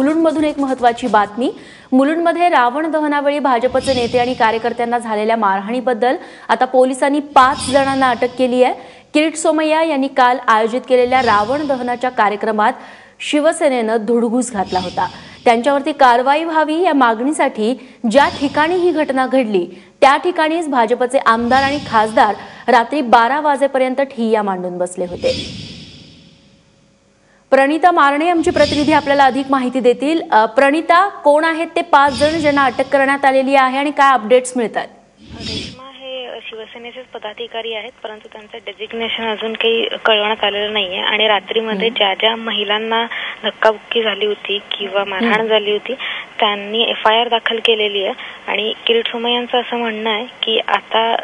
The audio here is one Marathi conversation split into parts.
मुलुंडमधून एक महत्त्वाची बातमी। मुलुंडमध्ये रावण दहनावेळी भाजपचे नेते आणि कार्यकर्त्यांना झालेल्या मारहाणीबद्दल आता पोलिसांनी 5 जणांना अटक केली आहे। किरीट सोमय्या यांनी काल आयोजित केलेल्या रावण दहनाच्या कार्यक्रमात शिवसेनेनं धुडगूस घातला होता। त्यांच्यावरती कारवाई व्हावी या मागणीसाठी ज्या ठिकाणी ही घटना घडली त्या ठिकाणीच भाजपचे आमदार आणि खासदार रात्री 12 वाजेपर्यंत ठिय्या मांडून बसले होते। प्रणिता मारणे आमची प्रतिनिधी आपल्याला अधिक माहिती देतील। प्रणिता, कोण आहेत ते 5 जण ज्यांना अटक करण्यात आलेली आहे आणि काय अपडेट्स मिळतात? शिवसेनेचेच पदाधिकारी आहेत, परंतु त्यांचं डेजिग्नेशन अजून काही कळवण्यात आलेलं नाहीये। आणि रात्रीमध्ये ज्या ज्या महिलांना धक्काबुक्की झाली होती किंवा मारहाण झाली होती त्यांनी FIR दाखल केलेली आहे। आणि किरीट सोमय्यांचं असं म्हणणं आहे की आता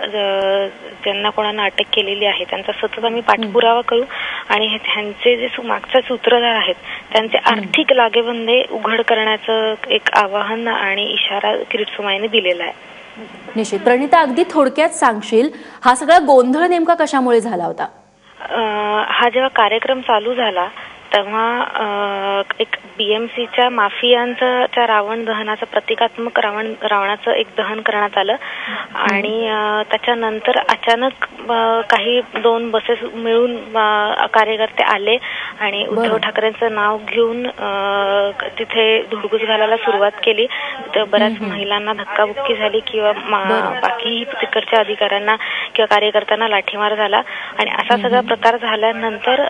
ज्यांना कोणाला अटक केलेली आहे त्यांचा सतत आम्ही पाठपुरावा करू आणि त्यांचे जे मागचे सूत्रधार आहेत त्यांचे आर्थिक लागेबंधे उघड करण्याचं एक आवाहन आणि इशारा किरीट सोमय्यांनी दिलेला आहे। निश्चित। प्रणिता, अगदी थोडक्यात सांगशील हा सगळा गोंधळ नेमका कशामुळे झाला होता? हा जेव्हा कार्यक्रम चालू झाला तेव्हा एक BMCच्या माफियांच्या रावण दहनाचं प्रतिकात्मक रावणाचं एक दहन करण्यात आलं आणि त्याच्यानंतर अचानक काही 2 बसेस मिळून कार्यकर्ते आले आणि उद्धव ठाकरेंचं नाव घेऊन तिथे धुडगूस घालायला सुरुवात केली। तर बऱ्याच महिलांना धक्काबुक्की झाली किंवा बाकी तिकडच्या अधिकाऱ्यांना किंवा कार्यकर्त्यांना लाठीमार झाला आणि असा सगळा प्रकार झाल्यानंतर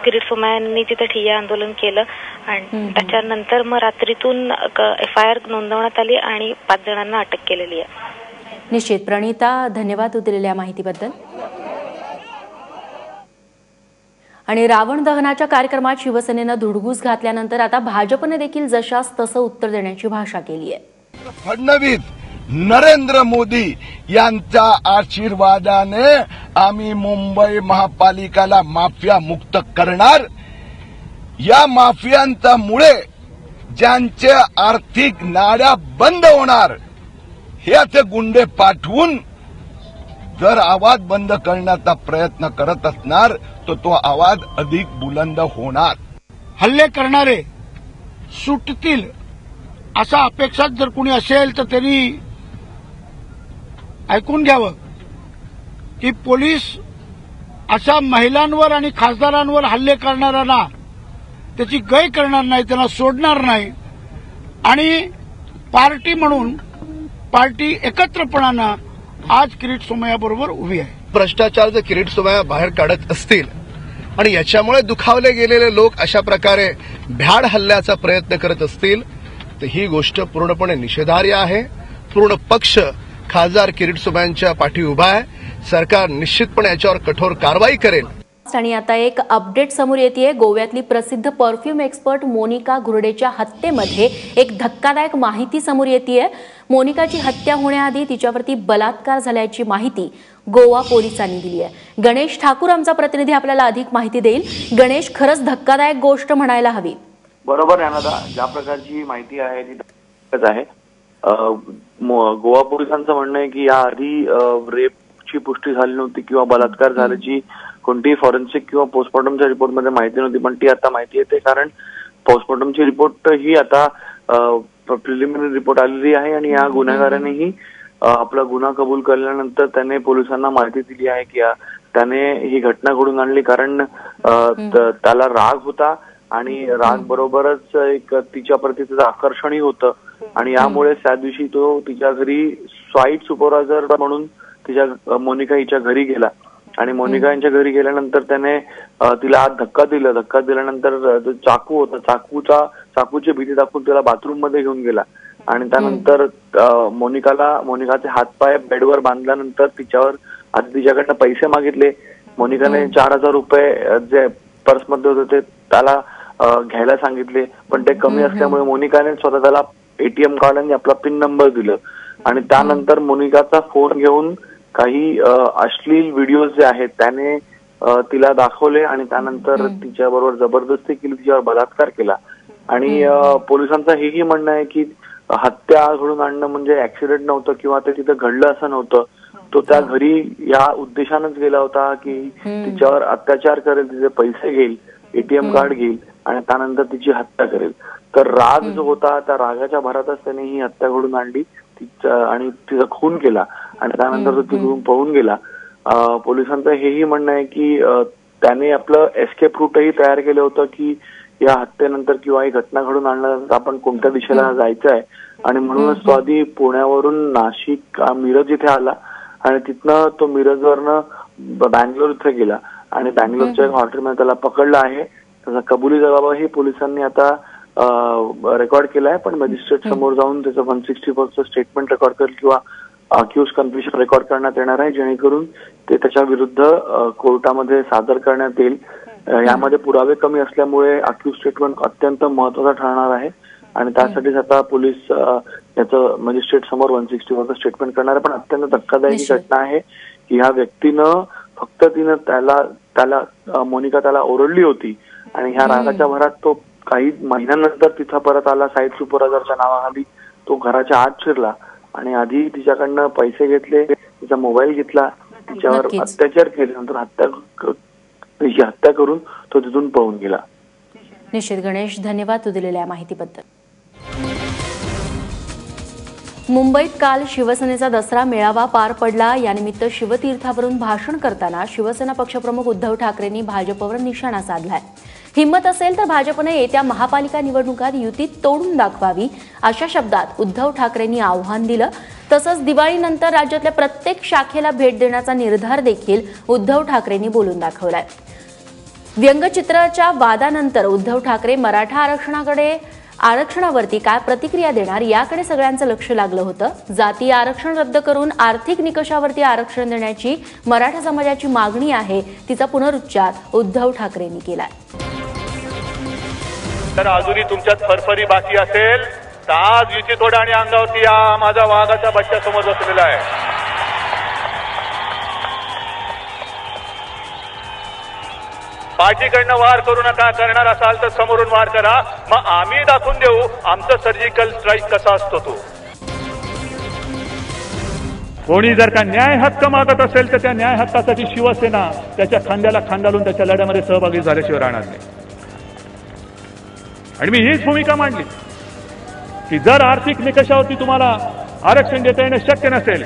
किरीट सोमय्यांनी तिथे ठिय्या आंदोलन केलं आणि त्याच्यानंतर मग रात्रीतून FIR नोंदवण्यात आली आणि 5 जणांना अटक केलेली आहे। निश्चित। प्रणिता, धन्यवाद तू दिलेल्या माहितीबद्दल। आणि रावण दहनाच्या कार्यक्रमात शिवसेनेनं धुडगूस घातल्यानंतर आता भाजपने देखील जशास तसं उत्तर देण्याची भाषा केली आहे। फडणवीस नरेंद्र मोदी यांच्या आशीर्वादाने आम्ही मुंबई महापालिकेला माफिया मुक्त करणार। या माफियांच्यामुळे ज्यांचे आर्थिक नाड्या बंद होणार हे ते गुंडे पाठवून जर आवाज बंद करण्याचा प्रयत्न करत असणार तर तो आवाज अधिक बुलंद होणार। हल्ले करणारे सुटतील असा अपेक्षात जर कोणी असेल तर त्यांनी ऐकून घ्यावं की पोलीस अशा महिलांवर आणि खासदारांवर हल्ले करणाऱ्यांना त्याची गय करणार नाही, त्यांना सोडणार नाही। आणि पार्टी म्हणून पार्टी एकत्रपणानं आज किरीट सोमय्याबरोबर उभी आहे। भ्रष्टाचार जर किरीट सोमय्या बाहेर काढत असतील आणि याच्यामुळे दुखावले गेलेले लोक अशा प्रकारे भ्याड हल्ल्याचा प्रयत्न करत असतील तर ही गोष्ट पूर्णपणे निषेधार्ह आहे। पूर्ण पक्ष खासदार किरीट सोमय्यांच्या पाठी उभा आहे। सरकार निश्चितपणे याच्यावर कठोर कारवाई करेल। आणि आता एक अपडेट समोर येतेय। गोव्यातली प्रसिद्ध परफ्यूम एक्सपर्ट मोनिका घुर्डेच्या हत्येमध्ये एक धक्कादायक माहिती समोर येतेय। मोनिकाची हत्या होण्याआधी तिच्यावरती बलात्कार झाल्याची माहिती गोवा पोलिसांनी दिली आहे। गणेश ठाकूर आमचा प्रतिनिधी आपल्याला अधिक माहिती देईल। गणेश, खरंच धक्कादायक गोष्ट म्हणायला हवी। बरोबर आहे ना, ज्या प्रकारची माहिती आहे ती आहे। गोवा पोलिसांचं म्हणणं आहे की याआधी रेपची पुष्टी झाली नव्हती किंवा बलात्कार झाल्याची कोणतीही फॉरेन्सिक किंवा पोस्टमॉर्टमच्या रिपोर्टमध्ये माहिती नव्हती, पण ती आता माहिती येते कारण पोस्टमॉर्टमची रिपोर्ट ही आता प्रिलिमिनरी रिपोर्ट आलेली आहे आणि या गुन्हेगारानेही आपला गुन्हा कबूल केल्यानंतर त्याने पोलिसांना माहिती दिली आहे की त्याने ही घटना घडून आणली कारण त्याला राग होता आणि राग बरोबरच एक तिच्याप्रती त्याचं आकर्षणही होतं आणि यामुळे त्या दिवशी तो तिच्या घरी साईट सुपरवायझर म्हणून मोनिका हिच्या घरी गेला आणि मोनिका यांच्या घरी गेल्यानंतर त्याने तिला आत धक्का दिल्यानंतर चाकू होता, चाकूची भीती दाखवून तिला बाथरूम मध्ये घेऊन गेला आणि त्यानंतर मोनिकाचे हातपाय बेडवर बांधल्यानंतर तिच्यावर आधी तिच्याकडनं पैसे मागितले। मोनिकाने 4000 रुपये जे पर्समध्ये होते ते त्याला घ्यायला सांगितले, पण ते कमी असल्यामुळे मोनिकाने स्वतः त्याला ATM कार्ड आणि आपला पिन नंबर दिलं आणि त्यानंतर मोनिकाचा फोन घेऊन काही अश्लील व्हिडिओज जे आहेत त्याने तिला दाखवले आणि त्यानंतर तिच्याबरोबर जबरदस्ती केली, तिच्यावर बलात्कार केला। आणि पोलिसांचं हेही म्हणणं आहे की हत्या घडून आणणं म्हणजे ऍक्सिडेंट नव्हतं किंवा ते तिथं घडलं असं नव्हतं। तो त्या घरी या उद्देशानंच गेला होता की तिच्यावर अत्याचार करेल, तिचे पैसे घेईल एटीएम कार्ड घेईल आणि त्यानंतर तिची हत्या करेल. तर राग जो होता त्या रागाच्या भरातच त्याने ही हत्या घडून आणली आणि तिचा खून केला आणि त्यानंतर तो तिथून पळून गेला. पोलिसांचं हेही म्हणणं आहे की त्याने आपलं एस्केप रूटही तयार केलं होतं की या हत्येनंतर किंवा ही घटना घडून आणल्यानंतर आपण कोणत्या दिशेला जायचं आहे आणि म्हणूनच तो आधी पुण्यावरून नाशिक मिरज इथे आला आणि तिथनं तो मिरजवरनं बँगलोर इथे गेला आणि बँगलोरच्या हॉटेलमध्ये त्याला पकडलं आहे. त्याचा कबुली जबाबही पोलिसांनी आता रेकॉर्ड केला आहे, पण मजिस्ट्रेट समोर जाऊन त्याचं 164चं स्टेटमेंट रेकॉर्ड करेल किंवा अक्यूज कन्फ्युशन रेकॉर्ड करण्यात येणार आहे, जेणेकरून ते त्याच्या विरुद्ध कोर्टामध्ये सादर करण्यात येईल. यामध्ये पुरावे कमी असल्यामुळे अक्यूज स्टेटमेंट अत्यंत महत्वाचा ठरणार आहे आणि त्यासाठीच आता पोलीस याचं मजिस्ट्रेट समोर 164चं स्टेटमेंट करणार आहे. पण अत्यंत धक्कादायक घटना आहे की ह्या व्यक्तीनं फक्त तिनं त्याला मोनिका त्याला ओरडली होती आणि ह्या रागाच्या भरात तो काही महिन्यानंतर तिथं परत आला. साईड सुपरवायझरच्या नावाखाली तो घराच्या आत शिरला आणि आधी तिच्याकडनं पैसे घेतले, तिचा मोबाईल घेतला, तिच्यावर अत्याचार केले, नंतर तिची हत्या करून तो तिथून पळून गेला. निश्चित गणेश, धन्यवाद तू दिलेल्या माहितीबद्दल. मुंबईत काल शिवसेनेचा दसरा मेळावा पार पडला. यानिमित्त शिवतीर्थावरून भाषण करताना शिवसेना पक्षप्रमुख उद्धव ठाकरेंनी भाजपवर निशाणा साधलाय. हिंमत असेल तर भाजपने येत्या महापालिका निवडणुकात युती तोडून दाखवावी अशा शब्दात उद्धव ठाकरेंनी आव्हान दिलं. तसंच दिवाळीनंतर राज्यातल्या प्रत्येक शाखेला भेट देण्याचा निर्धार देखील उद्धव ठाकरेंनी बोलून दाखवलाय. व्यंगचित्राच्या वादानंतर उद्धव ठाकरे मराठा आरक्षणावरती काय प्रतिक्रिया देणार याकडे सगळ्यांचं लक्ष लागलं होतं. जातीय आरक्षण रद्द करून आर्थिक निकषावरती आरक्षण देण्याची मराठा समाजाची मागणी आहे, तिचा पुनरुच्चार उद्धव ठाकरेंनी केलाय. तर अजूनही तुमच्यात फरफरी बाकी असेल तर आज युती तोडा आणि अंगावरती या माझा वाघाचा बच्चा समोर बसलेला आहे. पार्टीकडनं वार करू नका, करणार असाल तर समोरून वार करा, मग आम्ही दाखवून देऊ आमचं सर्जिकल स्ट्राईक कसा असतो तो. कोणी जर का न्याय हक्क मागत असेल तर त्या न्याय हक्कासाठी शिवसेना त्याच्या खांद्याला खांदा लावून त्याच्या लढ्यामध्ये सहभागी झाल्याशिवाय राहणार नाही. आणि मी हीच भूमिका मांडली की जर आर्थिक निकषावरती तुम्हाला आरक्षण देता येणं शक्य नसेल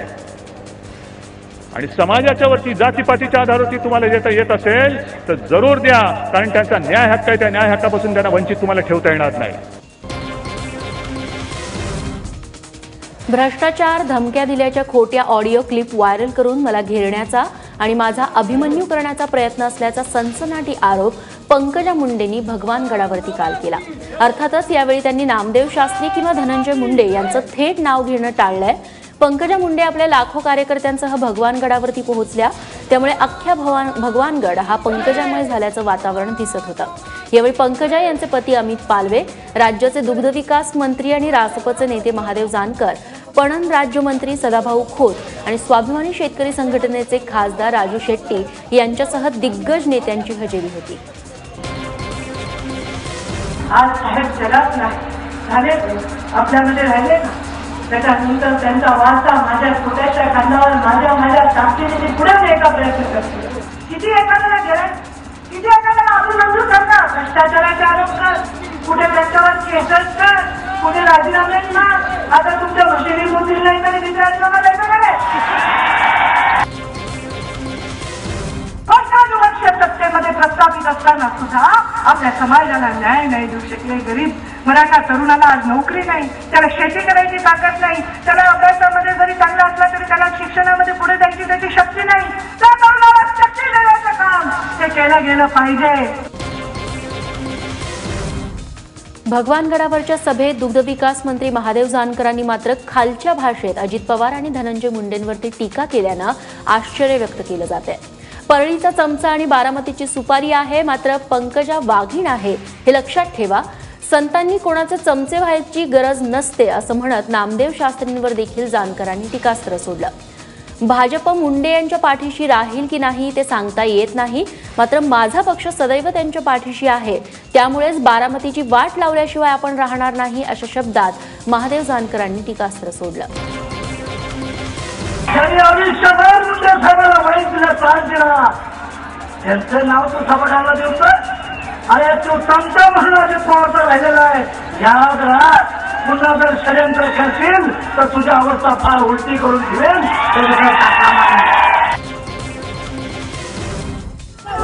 आणि समाजाच्या वरती जातीपातीच्या आधारावरती तुम्हाला देता येत असेल तर जरूर द्या, कारण त्यांचा न्याय हक्क आहे. त्या न्याय हक्कापासून त्यांना वंचित तुम्हाला ठेवता येणार नाही. भ्रष्टाचार, धमक्या दिल्याच्या खोट्या ऑडिओ क्लिप व्हायरल करून मला घेरण्याचा आणि माझा अभिमन्यू करण्याचा प्रयत्न असल्याचा सनसनाटी आरोप पंकजा मुंडेंनी भगवानगडावरती काल केला. अर्थातच यावेळी त्यांनी नामदेव शास्त्री किंवा धनंजय मुंडे यांचं थेट नाव घेणं टाळलंय. पंकजा मुंडे आपल्या लाखो कार्यकर्त्यांसह भगवानगडावरती पोहोचल्या, त्यामुळे अख्ख्या भगवानगड हा पंकजामय झाल्याचं वातावरण दिसत होतं. यावेळी पंकजा यांचे पती अमित पालवे, राज्याचे दुग्धविकास मंत्री आणि रासपचे नेते महादेव जानकर, पणन राज्यमंत्री सदाभाऊ खोत आणि स्वाभिमानी शेतकरी संघटनेचे खासदार राजू शेट्टी यांच्यासह दिग्गज नेत्यांची हजेरी होती. आज साहेब जगात नाही आपल्यामध्ये राहिले ना, त्याच्यानंतर त्यांचा वारसा माझ्या छोट्याशा खांद्यावर माझ्या ताकदीने पुढे एका प्रयत्न करतो. किती एखाद्याला गेलं, किती एखाद्याला अभिनंदन करणार, भ्रष्टाचाराचे आरोप कर, कुठे त्यांच्यावर केसेस कर, कुठे राजीनामे माग. आता तुमच्या मशिनी मुद्दील नाही तरी मित्रांना सत्तेमध्ये प्रस्थापित असताना सुद्धा आपल्या समाजाला न्याय नाही देऊ शकले. गरीब मराठा तरुणाला आज नोकरी नाही, त्याला शेती करायची ताकद नाही, त्याला अभ्यासामध्ये जरी चांगला असला तरी त्याला शिक्षणामध्ये पुढे जायची त्याची शक्ती नाही. त्या तरुणाला शक्ती देण्याचं काम ते केलं गेलं पाहिजे. भगवानगडावरच्या सभेत दुग्धविकास मंत्री महादेव जानकरांनी मात्र खालच्या भाषेत अजित पवार आणि धनंजय मुंडेंवरती टीका केल्यानं आश्चर्य व्यक्त केलं जात आहे. परळीचा चमचा आणि बारामतीची सुपारी आहे, मात्र पंकजा वाघीण आहे हे लक्षात ठेवा. संतांनी कोणाचे चमचे व्हायची गरज नसते असं म्हणत नामदेव शास्त्रींवर देखील जानकरांनी टीकास्त्र सोडलं. भाजप मुंडे यांच्या पाठीशी राहील की नाही ते सांगता येत नाही, मात्र माझा पक्ष सदैव त्यांच्या पाठीशी आहे, त्यामुळेच बारामतीची वाट लावल्याशिवाय आपण राहणार नाही अशा शब्दात महादेव जानकरांनी टीकास्त्र सोडलं. त्यांचं नाव तो सभागृहाला देतो, अरे तू समजा म्हणून अजित पवारचा राहिलेला आहे. याद राहा, पुन्हा जर षडयंत्र करशील तर तुझ्या अवस्था फार उलटी करून ठेवेल.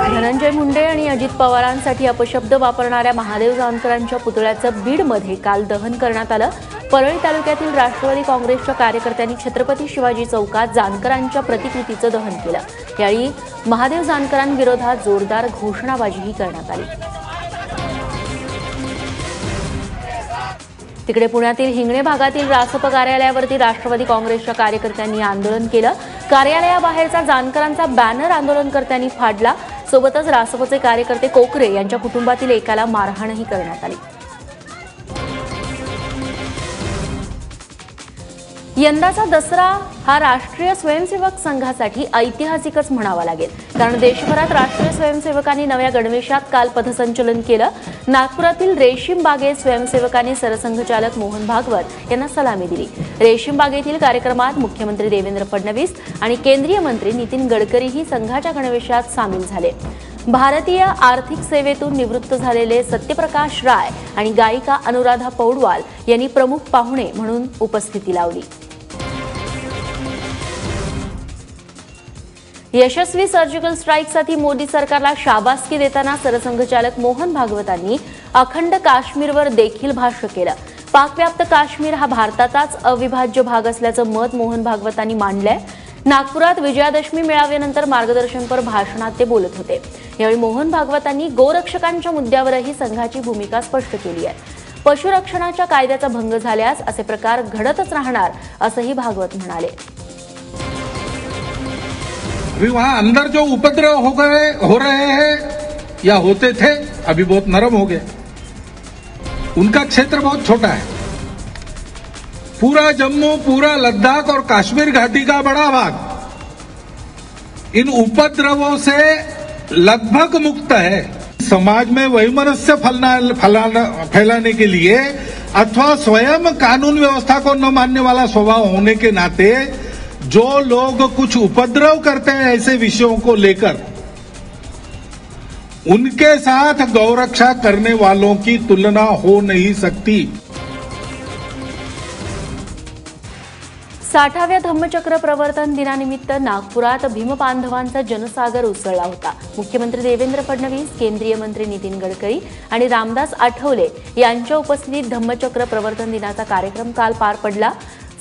धनंजय मुंडे आणि अजित पवारांसाठी अपशब्द वापरणाऱ्या महादेव जानकरांच्या पुतळ्याचं बीडमध्ये काल दहन करण्यात आलं. परळी तालुक्यातील राष्ट्रवादी काँग्रेसच्या कार्यकर्त्यांनी छत्रपती शिवाजी चौकात जानकरांच्या प्रतिकृतीचं दहन केलं. यावेळी महादेव जानकरांविरोधात जोरदार घोषणाबाजीही करण्यात आली. तिकडे पुण्यातील हिंगणे भागातील रासप कार्यालयावरती राष्ट्रवादी काँग्रेसच्या कार्यकर्त्यांनी आंदोलन केलं. कार्यालयाबाहेरचा जानकरांचा बॅनर आंदोलनकर्त्यांनी फाडला. सोबतच रासपचे कार्यकर्ते कोकरे यांच्या कुटुंबातील एकाला मारहाणही करण्यात आली. यंदाचा दसरा हा राष्ट्रीय स्वयंसेवक संघासाठी ऐतिहासिकच म्हणावा लागेल, कारण देशभरात राष्ट्रीय स्वयंसेवकांनी नव्या गणवेशात काल पथसंचलन केलं. नागपुरातील रेशीम बागेत स्वयंसेवकांनी सरसंघचालक मोहन भागवत यांना सलामी दिली. रेशीम बागेतील कार्यक्रमात मुख्यमंत्री देवेंद्र फडणवीस आणि केंद्रीय मंत्री नितीन गडकरीही संघाच्या गणवेशात सामील झाले. भारतीय आर्थिक सेवेतून निवृत्त झालेले सत्यप्रकाश राय आणि गायिका अनुराधा पौडवाल यांनी प्रमुख पाहुणे म्हणून उपस्थिती लावली. यशस्वी सर्जिकल स्ट्राईकसाठी मोदी सरकारला शाबासकी देताना सरसंघचालक मोहन भागवतांनी अखंड काश्मीरवर देखील भाष्य केलं. पाकव्याप्त काश्मीर हा भारताचाच अविभाज्य भाग असल्याचं मत मोहन भागवतांनी मांडलंय. नागपुरात विजयादशमी मेळाव्यानंतर मार्गदर्शनपर भाषणात ते बोलत होते. यावेळी मोहन भागवतांनी गोरक्षकांच्या मुद्द्यावरही संघाची भूमिका स्पष्ट केली आहे. पशुरक्षणाच्या कायद्याचा भंग झाल्यास असे प्रकार घडतच राहणार असंही भागवत म्हणाले. अभी वहां अंदर जो उपद्रव हो रहे हैं या होते थे, अभी बहुत नरम हो गए. उनका क्षेत्र बहुत छोटा है. पूरा जम्मू, पूरा लद्दाख और कश्मीर घाटी का बड़ा भाग इन उपद्रवों से लगभग मुक्त है. समाज में वैमनस्य फैलाने के लिए अथवा स्वयं कानून व्यवस्था को न मानने वाला स्वभाव होने के नाते जो लोग कुछ उपद्रव करते हैं ऐसे विषयों को लेकर, उनके साथ गौरक्षा करने वालों की तुलना हो नहीं सकती. 60व्या धम्मचक्र प्रवर्तन दिनानिमित्त नागपुरात भीमबांधवांचा जनसागर उसळला होता. मुख्यमंत्री देवेंद्र फडणवीस, केंद्रीय मंत्री नितीन गडकरी आणि रामदास आठवले यांच्या उपस्थितीत धम्मचक्र प्रवर्तन दिनाचा कार्यक्रम काल पार पडला.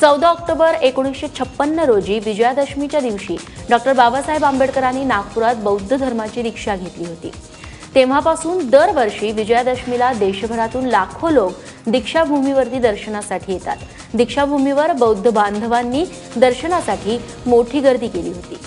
14 ऑक्टोबर 1956 रोजी विजयादशमीच्या दिवशी डॉक्टर बाबासाहेब आंबेडकरांनी नागपुरात बौद्ध धर्माची दीक्षा घेतली होती. तेव्हापासून दरवर्षी विजयादशमीला देशभरातून लाखो लोक दीक्षाभूमीवरती दर्शनासाठी येतात. दीक्षाभूमीवर बौद्ध बांधवांनी दर्शनासाठी मोठी गर्दी केली होती.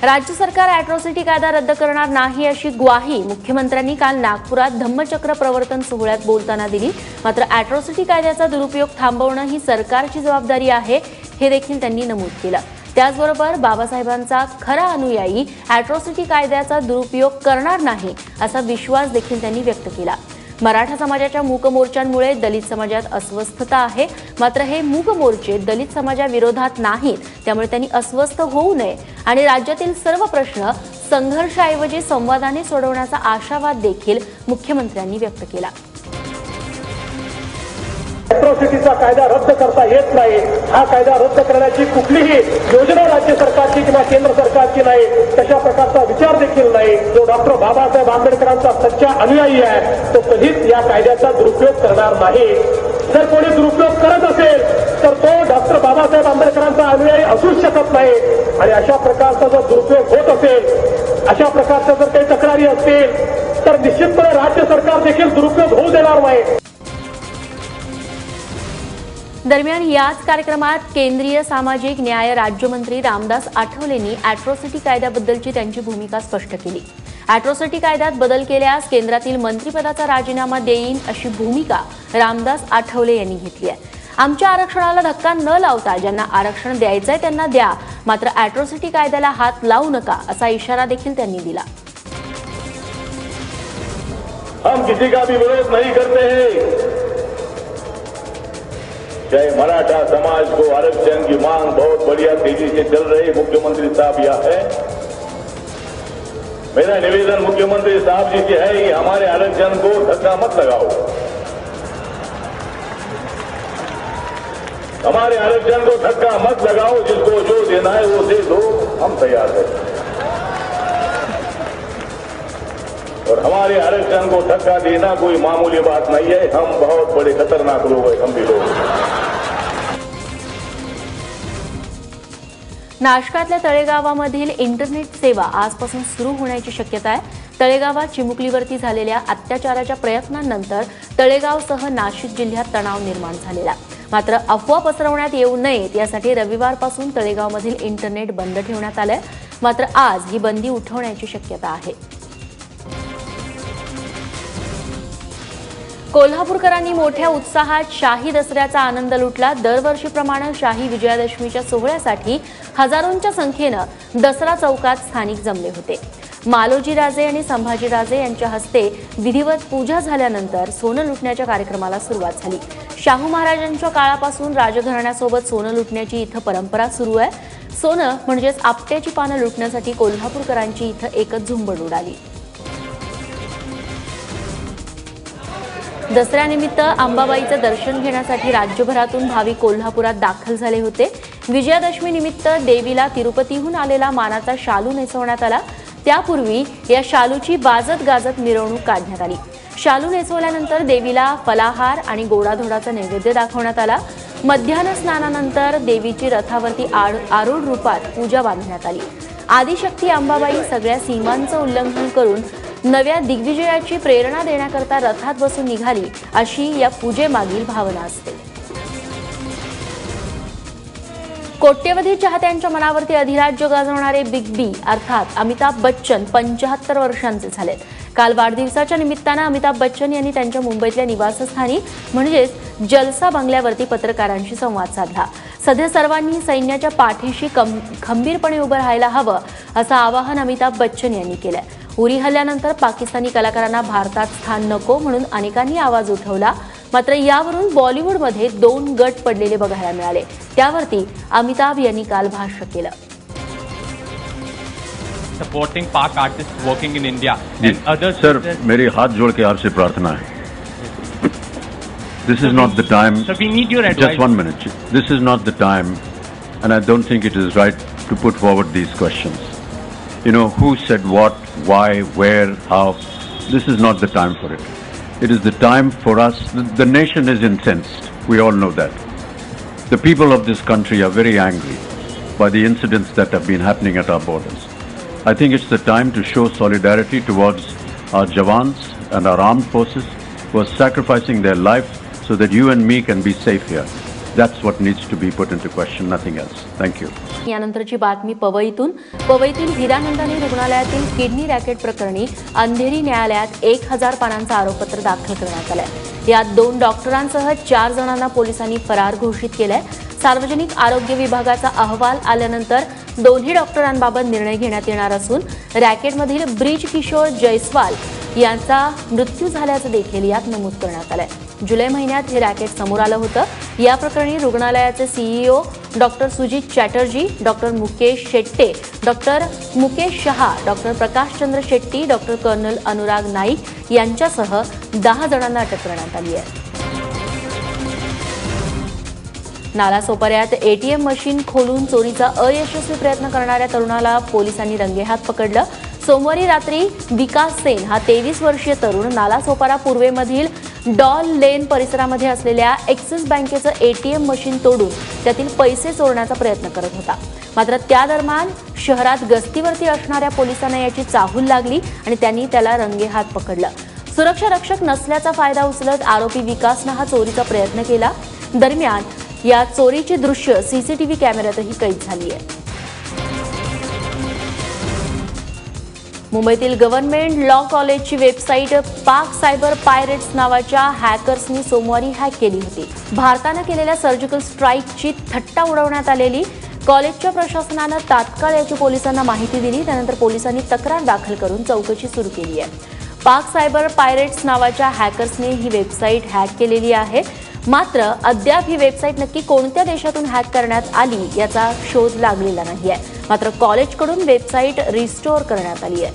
राज्य सरकार अॅट्रॉसिटी कायदा रद्द करणार नाही अशी ग्वाही मुख्यमंत्र्यांनी काल नागपुरात धम्मचक्र प्रवर्तन सोहळ्यात बोलताना दिली. मात्र अॅट्रॉसिटी कायद्याचा दुरुपयोग थांबवणं ही सरकारची जबाबदारी आहे, हे देखील त्यांनी नमूद केलं. त्याचबरोबर बाबासाहेबांचा खरा अनुयायी अॅट्रॉसिटी कायद्याचा दुरुपयोग करणार नाही असा विश्वास देखील त्यांनी व्यक्त केला. मराठा समाजाच्या मूक मोर्चांमुळे दलित समाजात अस्वस्थता आहे. मात्र हे मूक मोर्चे दलित समाजाविरोधात नाहीत, त्यामुळे त्यांनी अस्वस्थ होऊ नये आणि राज्यातील सर्व प्रश्न संघर्षाऐवजी संवादाने सोडवण्याचा आशावाद देखील मुख्यमंत्र्यांनी व्यक्त केला. अॅट्रॉसिटीचा कायदा रद्द करता येत नाही. हा कायदा रद्द करण्याची कुठलीही योजना राज्य सरकारची किंवा केंद्र सरकारची नाही, तशा प्रकारचा विचार देखील नाही. जो डॉक्टर बाबासाहेब आंबेडकरांचा सच्चा अनुयायी आहे तो कधीच या कायद्याचा दुरुपयोग करणार नाही. जर कोणी दुरुपयोग करत असेल तर तो डॉक्टर बाबासाहेब आंबेडकरांचा अनुयायी असूच शकत नाही. आणि अशा प्रकारचा जर दुरुपयोग होत असेल, अशा प्रकारच्या जर काही तक्रारी असतील तर निश्चितपणे राज्य सरकार देखील दुरुपयोग होऊ देणार नाही. दरम्यान याच कार्यक्रमात केंद्रीय सामाजिक न्याय राज्यमंत्री रामदास आठवलेंनी अॅट्रॉसिटी कायद्याबद्दलची त्यांची भूमिका स्पष्ट केली. अॅट्रॉसिटी कायद्यात बदल केल्यास केंद्रातील मंत्रिपदाचा राजीनामा देईन अशी भूमिका रामदास आठवले यांनी घेतली आहे. आमच्या आरक्षणाला धक्का न लावता ज्यांना आरक्षण द्यायचंय त्यांना द्या, मात्र अॅट्रॉसिटी कायद्याला हात लावू नका असा इशारा देखील त्यांनी दिला. हम किसी का भी विरोध नहीं करते हैं. चाहे मराठा समाज को आरक्षण की मांग बहुत बढ़िया तेजी से चल रही, मुख्यमंत्री साहब यह है मेरा निवेदन मुख्यमंत्री साहब जी से है कि हमारे आरक्षण को धक्का मत लगाओ, हमारे आरक्षण को धक्का मत लगाओ, जिसको जो देना है वो दे दो, हम तैयार हैं। और हमारे आरक्षण को धक्का देना कोई मामूली बात नहीं है, हम बहुत बड़े खतरनाक लोग हैं, हम भी लोग। नाशकातल्या तळेगावामधील इंटरनेट सेवा आजपासून सुरू होण्याची शक्यता आहे। तळेगावात चिमुकलीवरती झालेल्या अत्याचाराच्या प्रयत्नांनंतर तळेगावसह नाशिक जिल्ह्यात तणाव निर्माण झालेला, मात्र अफवा पसरवण्यात येऊ नयेत यासाठी रविवारपासून तळेगावमधील इंटरनेट बंद ठेवण्यात आलंय, मात्र आज ही बंदी उठवण्याची शक्यता आहे। कोल्हापूरकरांनी मोठ्या उत्साहात शाही दसऱ्याचा आनंद लुटला। दरवर्षीप्रमाणे शाही विजयादशमीच्या सोहळ्यासाठी हजारोंच्या संख्येनं दसरा चौकात स्थानिक जमले होते। मालोजीराजे आणि संभाजीराजे यांच्या हस्ते विधिवत पूजा झाल्यानंतर सोनं लुटण्याच्या कार्यक्रमाला सुरुवात झाली। शाहू महाराजांच्या काळापासून राजघराण्यासोबत सोनं लुटण्याची इथं परंपरा सुरू आहे। सोनं म्हणजेच आपट्याची पानं लुटण्यासाठी कोल्हापूरकरांची इथं एकच झुंबड उडाली। दसऱ्यानिमित्त अंबाबाईचं दर्शन घेण्यासाठी राज्यभरातून भाविक कोल्हापुरात दाखल झाले होते। विजयादशमी निमित्त देवीला तिरुपतीहून आलेला मानाचा शालू नेसवण्यात आला। त्यापूर्वी या शालूची वाजत गाजत मिरवणूक काढण्यात आली। शालू नेसवल्यानंतर देवीला फलाहार आणि गोडाधोडाचा नैवेद्य दाखवण्यात आला। मध्याह्न स्नानानंतर देवीची रथावरती आरूढ रूपात पूजा बांधण्यात आली। आदिशक्ती अंबाबाई सगळ्या सीमांचं उल्लंघन करून नव्या दिग्विजयाची प्रेरणा देण्याकरता रथात बसून निघाली, अशी या पूजेमागील भावना असते। कोट्यवधी चाहत्यांच्या मनावरती अधिराज्य गाजवणारे बिग बी अर्थात अमिताभ बच्चन 75 वर्षांचे झालेत। काल वाढदिवसाच्या निमित्तानं अमिताभ बच्चन यांनी त्यांच्या मुंबईतल्या निवासस्थानी म्हणजेच जलसा बंगल्यावरती पत्रकारांशी संवाद साधला। सध्या सर्वांनी सैन्याच्या पाठीशी खंबीरपणे उभं राहायला हवं असं आवाहन अमिताभ बच्चन यांनी केलंय। उरी हल्ल्यानंतर पाकिस्तानी कलाकारांना भारतात स्थान नको म्हणून अनेकांनी आवाज उठवला, मात्र यावरून बॉलिवूडमध्ये 2 गट पडलेले बघायला मिळाले। त्यावरती अमिताभ यांनी काल भाष्य केलं। Supporting Pak artist working in India and others. Sir, मेरी हाथ जोड़ के आपसे प्रार्थना है, this is not the time. Sir, we need your advice. Just 1 minute. This is not the time and I don't think it is right to put forward these questions. You know, who said what, why, where, how. This is not the time for it. It is the time for us. The nation is incensed. We all know that. The people of this country are very angry by the incidents that have been happening at our borders. I think it's the time to show solidarity towards our Jawans and our armed forces who are sacrificing their life so that you and me can be safe here. That's what needs to be put into question, nothing else. Thank you. यानंतरची बातमी पवईतील हिरानंदानी रुग्णालयातील किडनी रॅकेट प्रकरणी अंधेरी न्यायालयात 1000 पानांचं आरोपपत्र दाखल करण्यात आलंय। यात 2 डॉक्टरांसह 4 जणांना पोलिसांनी फरार घोषित केलंय। सार्वजनिक आरोग्य विभागाचा अहवाल आल्यानंतर दोन्ही डॉक्टरांबाबत निर्णय घेण्यात येणार असून रॅकेटमधील ब्रिज किशोर जयस्वाल यांचा मृत्यू झाल्याचं देखील यात नमूद करण्यात आलंय। जुलै महिन्यात हे रॅकेट समोर आलं होतं। या प्रकरणी रुग्णालयाचे CEO doctor Sujit Chatterjee, doctor Mukesh Shette, doctor Mukesh Shah, doctor Prakashchandra Shetty, doctor colonel Anurag Naik यांच्यासह 10 जणांना अटक करण्यात आली आहे। नालासोपाऱ्यात एटीएम मशीन खोलून चोरीचा अयशस्वी प्रयत्न करणाऱ्या तरुणाला पोलिसांनी रंगेहात पकडलं। सोमवारी रात्री विकास सेन हा 23 वर्षीय तरुण नालासोपारा पूर्वेमधील डॉल लेन परिसरामध्ये असलेल्या एक्सिस बँकेचं एटीएम मशीन तोडून त्यातील पैसे चोरण्याचा प्रयत्न करत होता, मात्र त्या दरम्यान शहरात गस्तीवरती असणाऱ्या पोलिसांना याची चाहूल लागली आणि त्यांनी त्याला रंगेहात पकडलं। सुरक्षा रक्षक नसल्याचा फायदा उचलत आरोपी विकासनं हा चोरीचा प्रयत्न केला। दरम्यान या चोरीची दृश्य सीसीटीव्ही कॅमेऱ्यातही कैद झाली आहे। मुंबईतील गव्हर्नमेंट लॉ कॉलेजची वेबसाईट पाक सायबर पायरेट्स नावाच्या हॅकर्सनी सोमवारी हॅक केली होती। भारतानं केलेल्या सर्जिकल स्ट्राईकची थट्टा उडवण्यात आलेली। कॉलेजच्या प्रशासनानं तात्काळ याची पोलिसांना माहिती दिली, त्यानंतर पोलिसांनी तक्रार दाखल करून चौकशी सुरू केली आहे। पाक सायबर पायरेट्स नावाच्या हॅकर्सने ही वेबसाईट हॅक केलेली आहे, मात्र अद्याप ही वेबसाईट नक्की कोणत्या देशातून हॅक करण्यात आली याचा शोध लागलेला नाहीये। मात्र कॉलेजकडून वेबसाईट रिस्टोअर करण्यात आली आहे।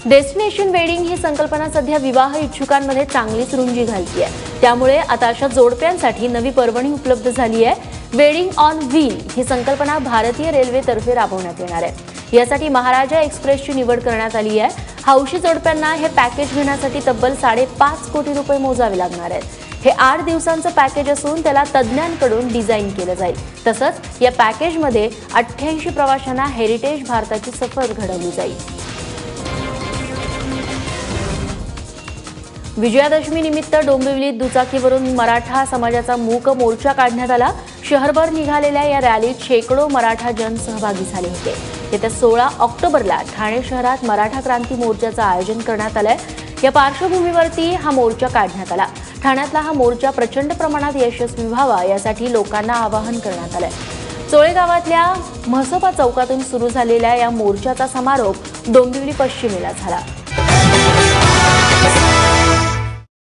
डेस्टिनेशन वेडिंग ही संकल्पना सध्या विवाह इच्छुकांमध्ये चांगलीच रुंजी घालतीये. त्यामुळे आता अशा जोडप्यांसाठी नवी पर्वणी उपलब्ध झाली आहे. वेडिंग ऑन व्हील ही संकल्पना भारतीय रेल्वेतर्फे राबवण्यात येणार आहे. यासाठी महाराजा एक्सप्रेसची निवड करण्यात आली आहे. हौशी जोडप्यांना हे पॅकेज घेण्यासाठी तब्बल 5.5 कोटी रुपये मोजावे लागणार आहेत. हे 8 दिवसांचं पॅकेज असून त्याला तज्ज्ञांकडून डिझाईन केलं जाईल. तसंच या पॅकेजमध्ये 88 प्रवाशांना हेरिटेज भारताची सफर घडवली जाईल. विजयादशमी निमित्त डोंबिवलीत दुचाकीवरून मराठा समाजाचा मूक मोर्चा काढण्यात आला. शहरभर निघालेल्या या रॅलीत शेकडो मराठा जन सहभागी झाले होते. येत्या 16 ऑक्टोबरला ठाणे शहरात मराठा क्रांती मोर्चाचं आयोजन करण्यात आलंय. या पार्श्वभूमीवरती हा मोर्चा काढण्यात आला. ठाण्यातला हा मोर्चा प्रचंड प्रमाणात यशस्वी व्हावा यासाठी लोकांना आवाहन करण्यात आलंय. चोळे गावातल्या म्हसोबा चौकातून सुरू झालेल्या या मोर्चाचा समारोप डोंबिवली पश्चिमेला झाला.